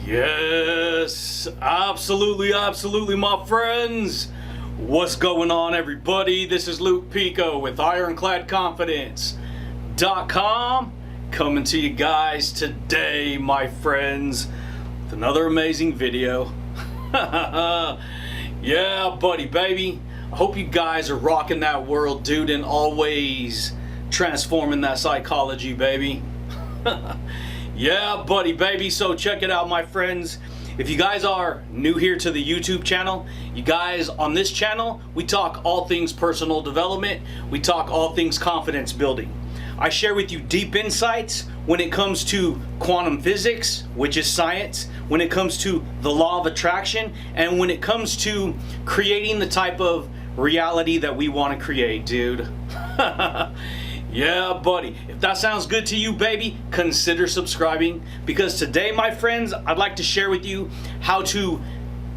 Yes, absolutely, my friends. What's going on, everybody? This is Luke Pico with IroncladConfidence.com coming to you guys today, my friends, with another amazing video. Yeah, buddy, baby. I hope you guys are rocking that world, dude, and always transforming that psychology, baby. Yeah, buddy, baby. So check it out, my friends. If you guys are new here to the YouTube channel, you guys, on this channel, we talk all things personal development. We talk all things confidence building. I share with you deep insights when it comes to quantum physics, which is science, when it comes to the law of attraction, and when it comes to creating the type of reality that we want to create, dude. Yeah, buddy. If that sounds good to you, baby, consider subscribing, because today, my friends, I'd like to share with you how to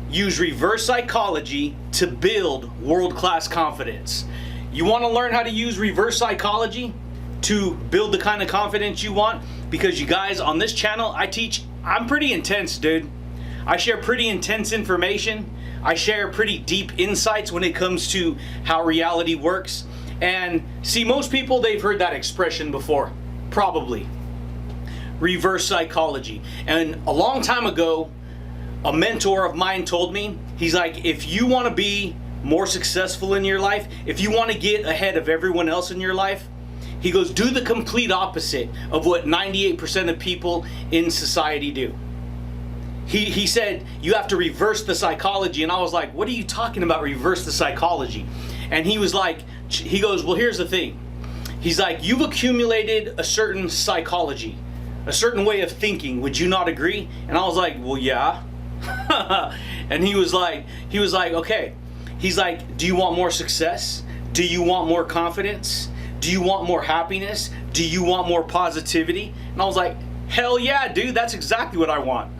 use reverse psychology to build world-class confidence. You want to learn how to use reverse psychology to build the kind of confidence you want? Because you guys, on this channel, I'm pretty intense, dude. I share pretty intense information. I share pretty deep insights when it comes to how reality works. And see, most people, they've heard that expression before, probably. Reverse psychology. And a long time ago, a mentor of mine told me, he's like, if you want to be more successful in your life, if you want to get ahead of everyone else in your life, he goes, do the complete opposite of what 98% of people in society do. He said, you have to reverse the psychology. And I was like, what are you talking about, reverse the psychology? And he was like, he goes, well, here's the thing. He's like, you've accumulated a certain psychology, a certain way of thinking. Would you not agree? And I was like, well, yeah. And he was like, okay. He's like, do you want more success? Do you want more confidence? Do you want more happiness? Do you want more positivity? And I was like, hell yeah, dude, that's exactly what I want.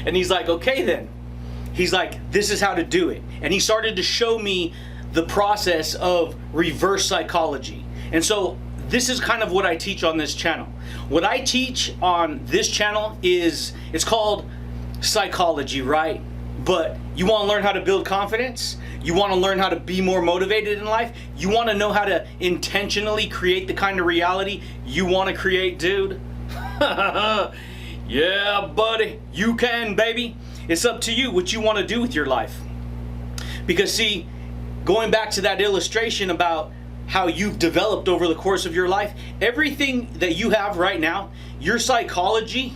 And he's like, okay then. He's like, this is how to do it. And he started to show me the process of reverse psychology. And so this is kind of what I teach on this channel. What I teach on this channel is, it's called psychology, right? But you want to learn how to build confidence? You want to learn how to be more motivated in life? You want to know how to intentionally create the kind of reality you want to create, dude? Yeah, buddy, you can, baby. It's up to you what you want to do with your life. Because see, going back to that illustration about how you've developed over the course of your life, everything that you have right now, your psychology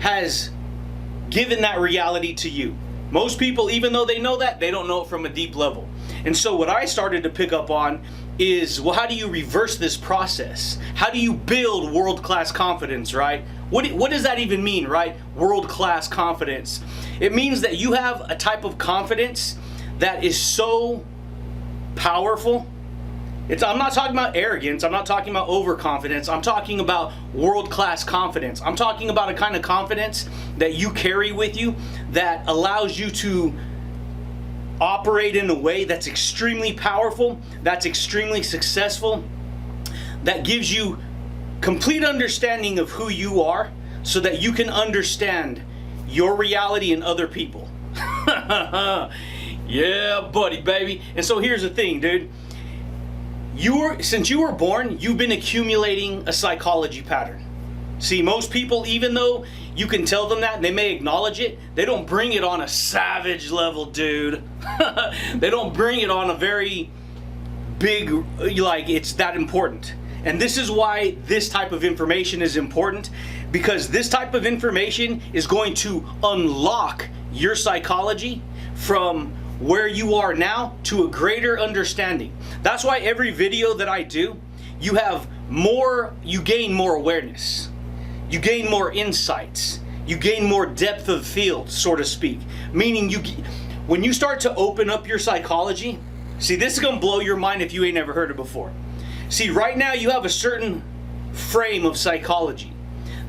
has given that reality to you. Most people, even though they know that, they don't know it from a deep level. And so what I started to pick up on is, well, how do you reverse this process? How do you build world-class confidence, right? What does that even mean, right? World-class confidence. It means that you have a type of confidence that is so powerful. I'm not talking about arrogance. I'm not talking about overconfidence. I'm talking about world-class confidence. I'm talking about a kind of confidence that you carry with you that allows you to operate in a way that's extremely powerful, that's extremely successful, that gives you complete understanding of who you are so that you can understand your reality and other people. Yeah, buddy, baby. And so here's the thing, dude. Since you were born, you've been accumulating a psychology pattern. See, most people, even though you can tell them that and they may acknowledge it, they don't bring it on a savage level, dude. They don't bring it on a very big, like it's that important. And this is why this type of information is important, because this type of information is going to unlock your psychology from where you are now to a greater understanding. That's why every video that I do, you gain more awareness. You gain more insights. You gain more depth of field, so to speak. Meaning when you start to open up your psychology, see, this is gonna blow your mind if you ain't never heard it before. See, right now you have a certain frame of psychology.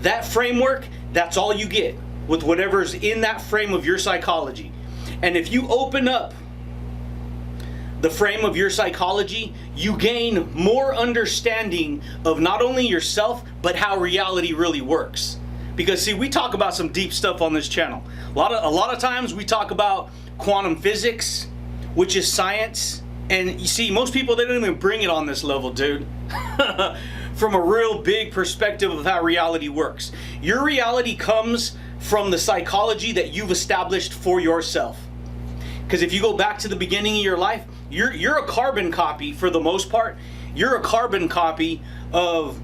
That framework, that's all you get with whatever's in that frame of your psychology. And if you open up the frame of your psychology, you gain more understanding of not only yourself, but how reality really works. Because see, we talk about some deep stuff on this channel. A lot of times we talk about quantum physics, which is science. And you see, most people, they don't even bring it on this level, dude. From a real big perspective of how reality works. Your reality comes from the psychology that you've established for yourself. Because if you go back to the beginning of your life, you're a carbon copy for the most part. You're a carbon copy of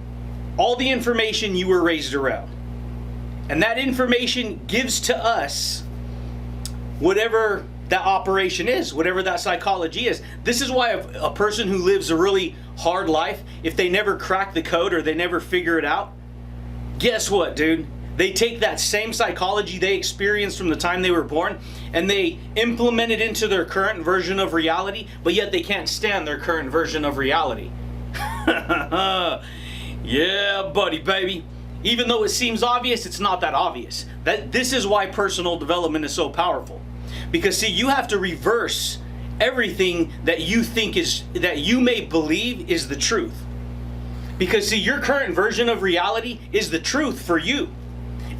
all the information you were raised around. And that information gives to us whatever that operation is, whatever that psychology is. This is why a person who lives a really hard life, if they never crack the code or they never figure it out, guess what, dude? They take that same psychology they experienced from the time they were born and they implement it into their current version of reality, but yet they can't stand their current version of reality. Yeah, buddy, baby. Even though it seems obvious, it's not that obvious. This is why personal development is so powerful. Because see, you have to reverse everything that you think is, that you may believe is the truth. Because see, your current version of reality is the truth for you.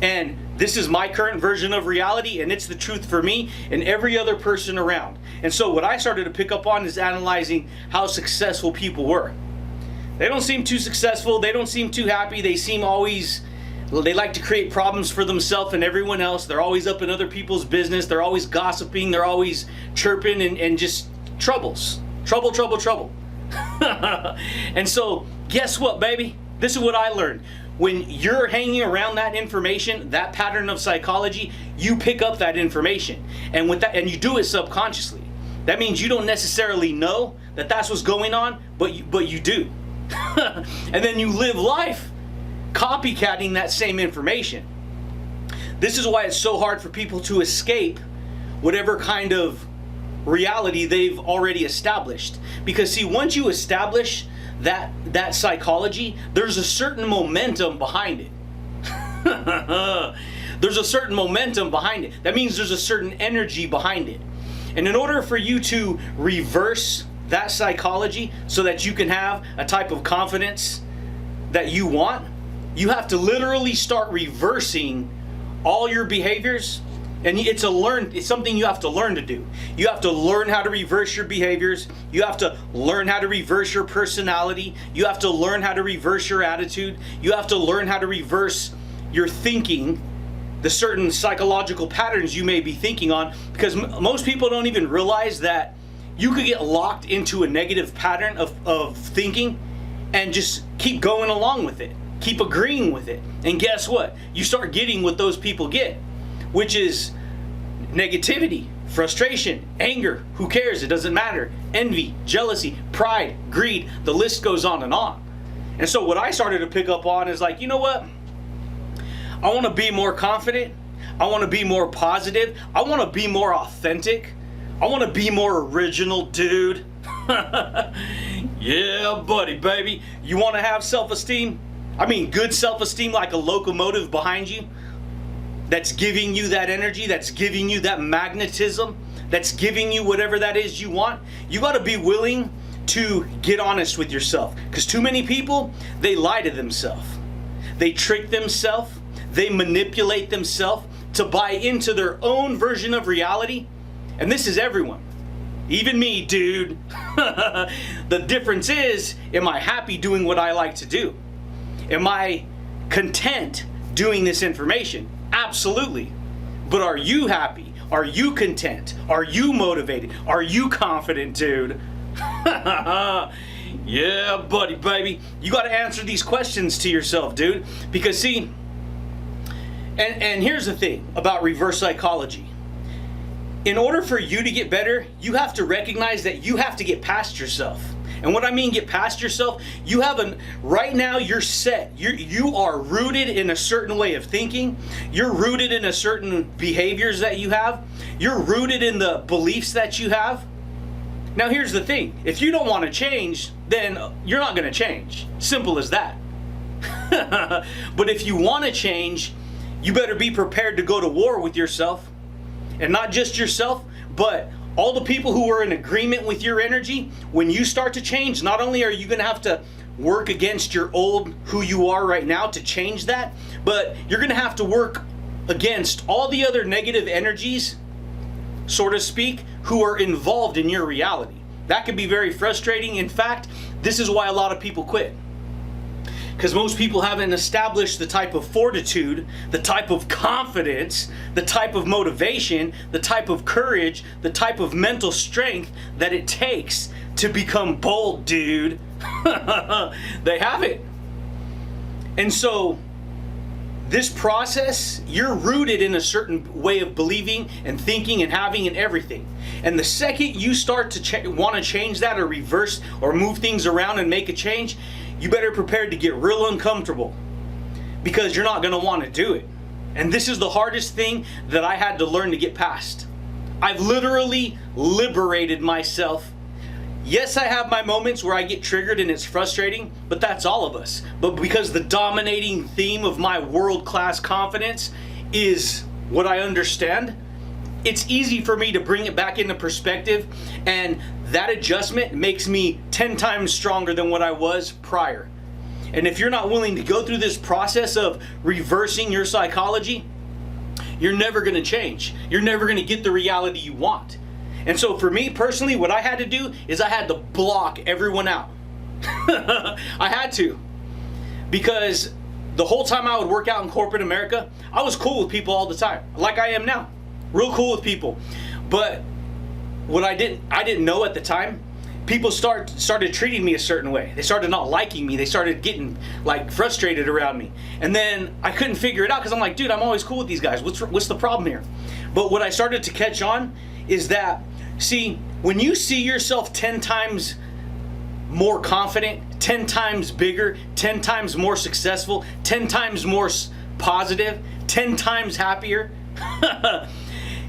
And this is my current version of reality, and it's the truth for me and every other person around. And so what I started to pick up on is analyzing how successful people were. They don't seem too successful. They don't seem too happy. They seem always, they like to create problems for themselves and everyone else. They're always up in other people's business. They're always gossiping. They're always chirping and just troubles. Trouble, trouble, trouble. And so guess what, baby? This is what I learned. When you're hanging around that information, that pattern of psychology, you pick up that information. And with that, and you do it subconsciously. That means you don't necessarily know that that's what's going on, but you do. And then you live life copycatting that same information. This is why it's so hard for people to escape whatever kind of reality they've already established. Because see, once you establish that psychology, there's a certain momentum behind it. There's a certain momentum behind it. That means there's a certain energy behind it. And in order for you to reverse that psychology so that you can have a type of confidence that you want, you have to literally start reversing all your behaviors. And it's something you have to learn to do. You have to learn how to reverse your behaviors. You have to learn how to reverse your personality. You have to learn how to reverse your attitude. You have to learn how to reverse your thinking, the certain psychological patterns you may be thinking on, because most people don't even realize that you could get locked into a negative pattern of thinking and just keep going along with it, keep agreeing with it. And guess what? You start getting what those people get, which is negativity, frustration, anger, who cares, it doesn't matter, envy, jealousy, pride, greed, the list goes on and on. And so what I started to pick up on is like, you know what? I want to be more confident. I want to be more positive. I want to be more authentic. I want to be more original, dude. Yeah, buddy, baby. You want to have self-esteem? I mean, good self-esteem, like a locomotive behind you that's giving you that energy, that's giving you that magnetism, that's giving you whatever that is you want. You got to be willing to get honest with yourself, because too many people, they lie to themselves. They trick themselves. They manipulate themselves to buy into their own version of reality. And this is everyone. Even me, dude. The difference is, am I happy doing what I like to do? Am I content doing this information? Absolutely. But are you happy? Are you content? Are you motivated? Are you confident, dude? Yeah, buddy, baby. You got to answer these questions to yourself, dude. Because see, and here's the thing about reverse psychology. In order for you to get better, you have to recognize that you have to get past yourself. And what I mean get past yourself, right now you're set. You are rooted in a certain way of thinking. You're rooted in a certain behaviors that you have. You're rooted in the beliefs that you have. Now here's the thing. If you don't want to change, then you're not going to change. Simple as that. But if you want to change, you better be prepared to go to war with yourself. And not just yourself, but all the people who are in agreement with your energy. When you start to change, not only are you going to have to work against your old who you are right now to change that, but you're going to have to work against all the other negative energies, so to speak, who are involved in your reality. That can be very frustrating. In fact, this is why a lot of people quit. Because most people haven't established the type of fortitude, the type of confidence, the type of motivation, the type of courage, the type of mental strength that it takes to become bold, dude. They haven't. And so this process, you're rooted in a certain way of believing and thinking and having and everything. And the second you start to want to change that or reverse or move things around and make a change, you better prepare to get real uncomfortable, because you're not going to want to do it. And this is the hardest thing that I had to learn to get past. I've literally liberated myself. Yes, I have my moments where I get triggered and it's frustrating, but that's all of us. But because the dominating theme of my world-class confidence is what I understand, it's easy for me to bring it back into perspective, and that adjustment makes me 10 times stronger than what I was prior. And if you're not willing to go through this process of reversing your psychology, you're never going to change. You're never going to get the reality you want. And so for me personally, what I had to do is I had to block everyone out. I had to. Because the whole time I would work out in corporate America, I was cool with people all the time, like I am now. Real cool with people. But what I didn't know at the time, people started treating me a certain way. They started not liking me. They started getting like frustrated around me. And then I couldn't figure it out, because I'm like, dude, I'm always cool with these guys. What's the problem here? But what I started to catch on is that, see, when you see yourself 10 times more confident, 10 times bigger, 10 times more successful, 10 times more positive, 10 times happier,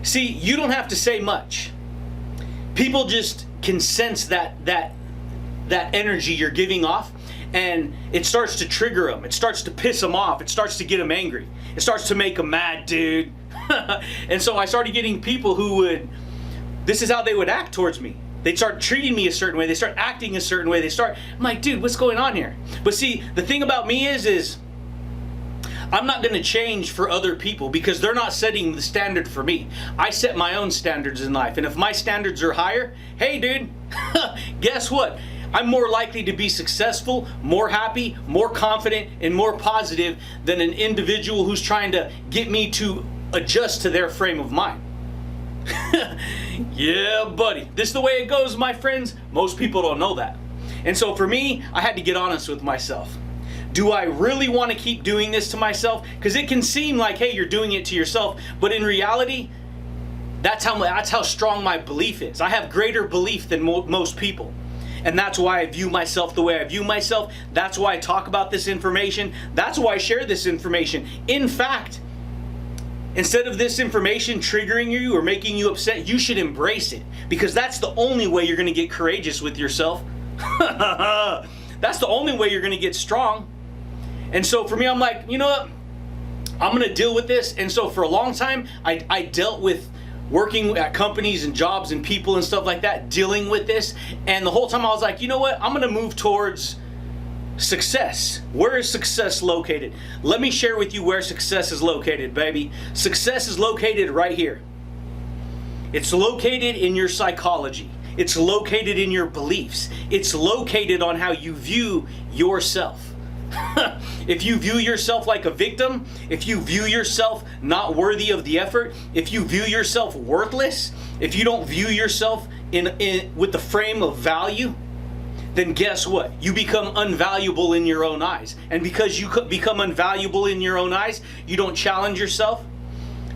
see, you don't have to say much. People just can sense that energy you're giving off, and it starts to trigger them. It starts to piss them off. It starts to get them angry. It starts to make them mad, dude. And so I started getting people who this is how they would act towards me. They'd start treating me a certain way. They start acting a certain way. I'm like, dude, what's going on here? But see, the thing about me is I'm not going to change for other people, because they're not setting the standard for me. I set my own standards in life. And if my standards are higher, hey, dude, guess what? I'm more likely to be successful, more happy, more confident, and more positive than an individual who's trying to get me to adjust to their frame of mind. Yeah, buddy. This is the way it goes, my friends. Most people don't know that. And so for me, I had to get honest with myself. Do I really want to keep doing this to myself? Because it can seem like, hey, you're doing it to yourself. But in reality, that's how strong my belief is. I have greater belief than most people. And that's why I view myself the way I view myself. That's why I talk about this information. That's why I share this information. In fact, instead of this information triggering you or making you upset, you should embrace it. Because that's the only way you're going to get courageous with yourself. That's the only way you're going to get strong. And so for me, I'm like, you know what? I'm going to deal with this. And so for a long time, I dealt with working at companies and jobs and people and stuff like that, dealing with this. And the whole time I was like, you know what? I'm going to move towards success. Where is success located? Let me share with you where success is located, baby. Success is located right here. It's located in your psychology. It's located in your beliefs. It's located on how you view yourself. If you view yourself like a victim, if you view yourself not worthy of the effort, if you view yourself worthless, if you don't view yourself with the frame of value, then guess what? You become unvaluable in your own eyes. And because you become unvaluable in your own eyes, you don't challenge yourself.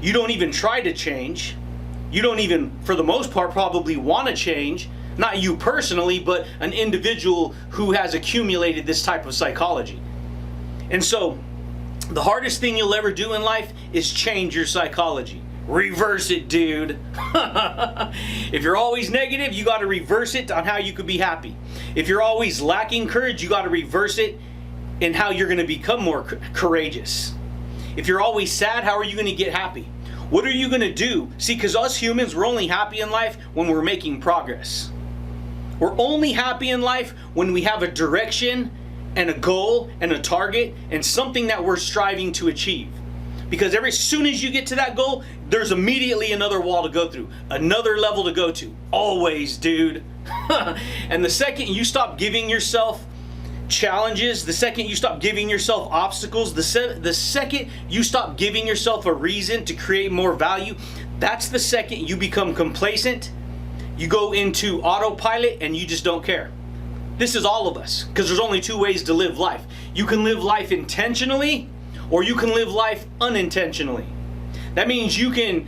You don't even try to change. You don't even, for the most part, probably want to change. Not you personally, but an individual who has accumulated this type of psychology. And so, the hardest thing you'll ever do in life is change your psychology. Reverse it, dude. If you're always negative, you got to reverse it on how you could be happy. If you're always lacking courage, you got to reverse it in how you're going to become more courageous. If you're always sad, how are you going to get happy? What are you going to do? See, because us humans, we're only happy in life when we're making progress. We're only happy in life when we have a direction and a goal and a target and something that we're striving to achieve. Because soon as you get to that goal, there's immediately another wall to go through, another level to go to. Always, dude. And the second you stop giving yourself challenges, the second you stop giving yourself obstacles, the second you stop giving yourself a reason to create more value, that's the second you become complacent. You go into autopilot and you just don't care. This is all of us, because there's only two ways to live life. You can live life intentionally, or you can live life unintentionally. That means you can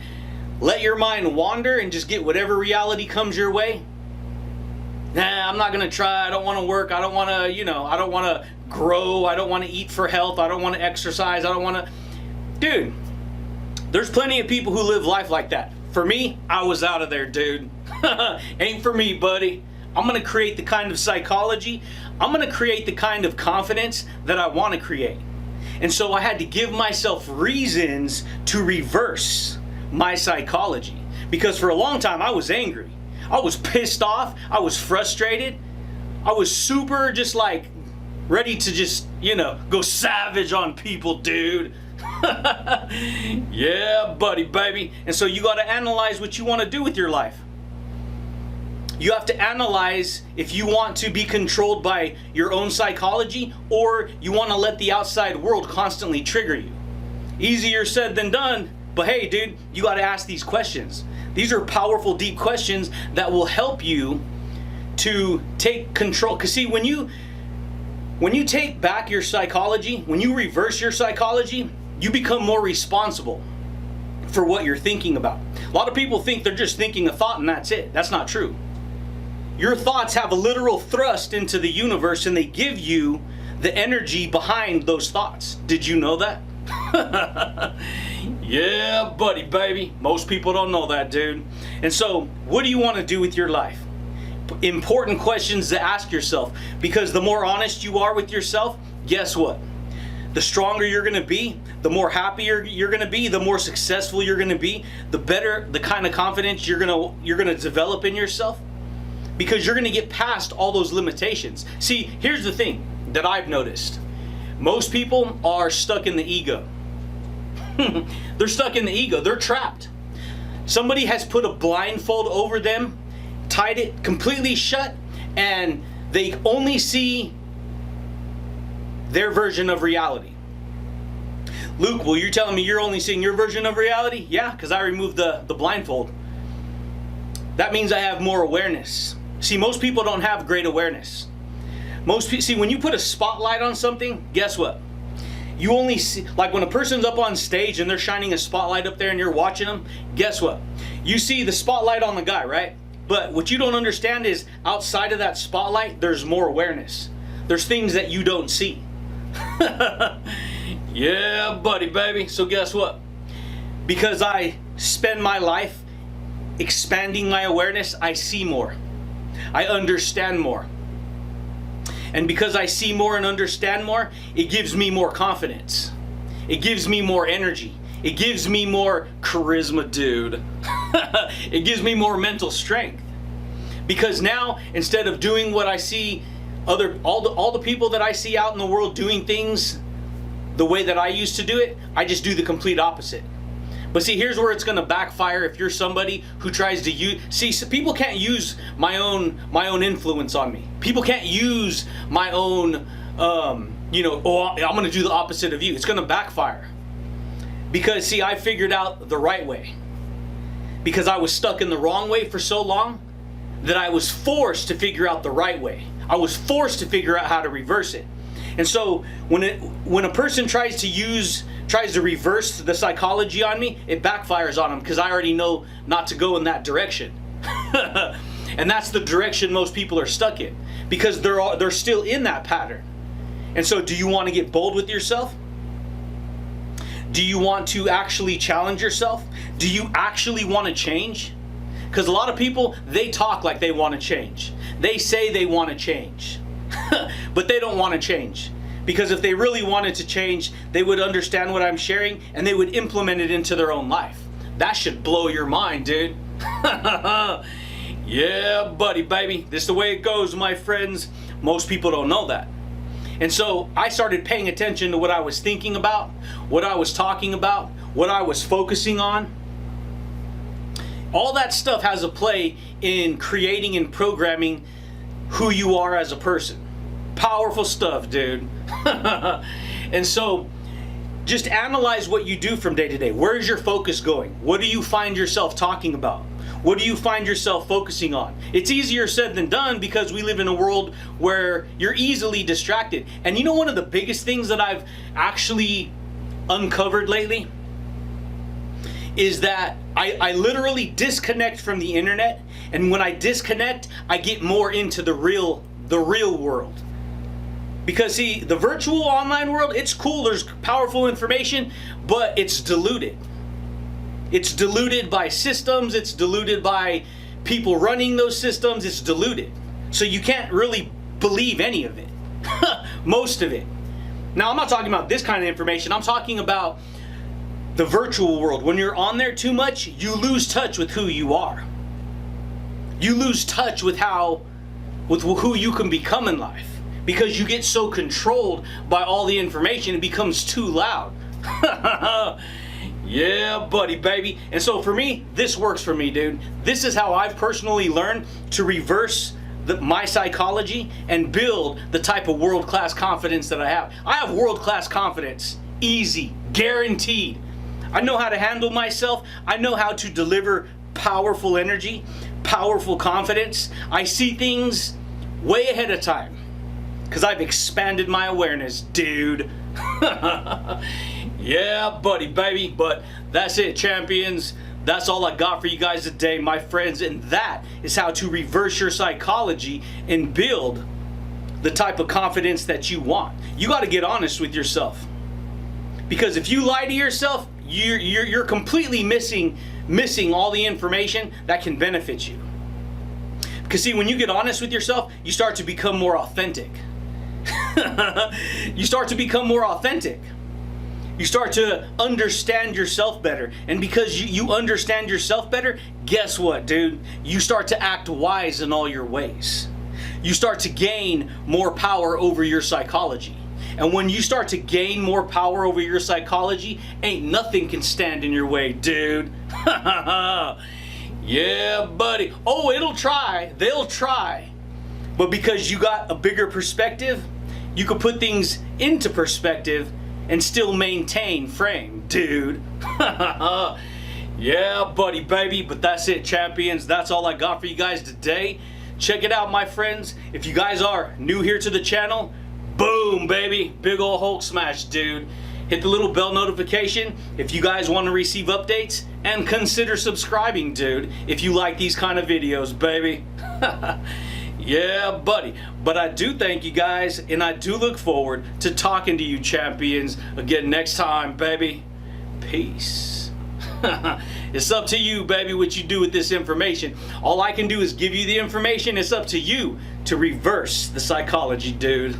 let your mind wander and just get whatever reality comes your way. Nah, I'm not gonna try, I don't wanna work, I don't wanna, I don't wanna grow, I don't wanna eat for health, I don't wanna exercise, I don't wanna... Dude, there's plenty of people who live life like that. For me, I was out of there, dude. Ain't for me, buddy. I'm gonna create the kind of psychology, I'm gonna create the kind of confidence that I wanna create. And so I had to give myself reasons to reverse my psychology. Because for a long time I was angry. I was pissed off. I was frustrated. I was super just like ready to just, go savage on people, dude. Yeah, buddy, baby. And so you got to analyze what you want to do with your life. You have to analyze if you want to be controlled by your own psychology or you want to let the outside world constantly trigger you. Easier said than done, but hey, dude, you got to ask these questions. These are powerful, deep questions that will help you to take control. Because see, when you take back your psychology, when you reverse your psychology, you become more responsible for what you're thinking about. A lot of people think they're just thinking a thought and that's it. That's not true. Your thoughts have a literal thrust into the universe and they give you the energy behind those thoughts. Did you know that? Yeah, buddy, baby. Most people don't know that, dude. And so, what do you want to do with your life? Important questions to ask yourself. Because the more honest you are with yourself, guess what? The stronger you're going to be, the more happier you're going to be, the more successful you're going to be, the better the kind of confidence you're going to develop in yourself. Because you're going to get past all those limitations. See, here's the thing that I've noticed. Most people are stuck in the ego. They're stuck in the ego. They're trapped. Somebody has put a blindfold over them, tied it completely shut, and they only see their version of reality. Luke, well, you're telling me you're only seeing your version of reality? Yeah, because I removed the blindfold. That means I have more awareness. See, most people don't have great awareness. See, when you put a spotlight on something, guess what? You only see, like when a person's up on stage and they're shining a spotlight up there and you're watching them, guess what? You see the spotlight on the guy, right? But what you don't understand is outside of that spotlight, there's more awareness. There's things that you don't see. Yeah, buddy, baby. So guess what? Because I spend my life expanding my awareness, I see more. I understand more. And because I see more and understand more, it gives me more confidence. It gives me more energy. It gives me more charisma, dude. It gives me more mental strength. Because now, instead of doing what I see all the people that I see out in the world doing things the way that I used to do it, I just do the complete opposite. But see, here's where it's going to backfire if you're somebody who tries to use... See, so people can't use my own influence on me. People can't use my own, I'm going to do the opposite of you. It's going to backfire. Because, see, I figured out the right way. Because I was stuck in the wrong way for so long that I was forced to figure out the right way. I was forced to figure out how to reverse it. And so when a person tries to reverse the psychology on me, it backfires on them because I already know not to go in that direction. And that's the direction most people are stuck in because they're still in that pattern. And so do you want to get bold with yourself? Do you want to actually challenge yourself? Do you actually want to change? Because a lot of people, they talk like they want to change. They say they want to change. But they don't want to change. Because if they really wanted to change, they would understand what I'm sharing and they would implement it into their own life. That should blow your mind, dude. Yeah, buddy, baby. This is the way it goes, my friends. Most people don't know that. And so I started paying attention to what I was thinking about, what I was talking about, what I was focusing on. All that stuff has a play in creating and programming who you are as a person. Powerful stuff, dude. And so just analyze what you do from day to day. Where is your focus going? What do you find yourself talking about? What do you find yourself focusing on? It's easier said than done because we live in a world where you're easily distracted. And you know, one of the biggest things that I've actually uncovered lately is that I literally disconnect from the internet, and when I disconnect, I get more into the real world. Because see, the virtual online world, it's cool, there's powerful information, but it's diluted. It's diluted by systems, it's diluted by people running those systems, it's diluted. So you can't really believe any of it. Most of it. Now, I'm not talking about this kind of information, I'm talking about the virtual world. When you're on there too much, you lose touch with who you are. You lose touch with who you can become in life. Because you get so controlled by all the information, it becomes too loud. Yeah, buddy, baby. And so for me, this works for me, dude. This is how I've personally learned to reverse my psychology and build the type of world-class confidence that I have. I have world-class confidence. Easy. Guaranteed. I know how to handle myself. I know how to deliver powerful energy, powerful confidence. I see things way ahead of time because I've expanded my awareness, dude. Yeah, buddy, baby. But that's it, champions. That's all I got for you guys today, my friends. And that is how to reverse your psychology and build the type of confidence that you want. You got to get honest with yourself. Because if you lie to yourself, you're completely missing all the information that can benefit you. Because see, when you get honest with yourself, you start to become more authentic. You start to become more authentic. You start to understand yourself better. And because you understand yourself better, guess what, dude? You start to act wise in all your ways. You start to gain more power over your psychology. And when you start to gain more power over your psychology, ain't nothing can stand in your way, dude. Yeah, buddy. Oh, it'll try. They'll try. But because you got a bigger perspective, you can put things into perspective and still maintain frame, dude. Yeah, buddy, baby. But that's it, champions. That's all I got for you guys today. Check it out, my friends. If you guys are new here to the channel, boom, baby. Big ol' Hulk smash, dude. Hit the little bell notification if you guys want to receive updates, and consider subscribing, dude, if you like these kind of videos, baby. Yeah, buddy. But I do thank you guys, and I do look forward to talking to you, champions, again next time, baby. Peace. It's up to you, baby, what you do with this information. All I can do is give you the information. It's up to you to reverse the psychology, dude.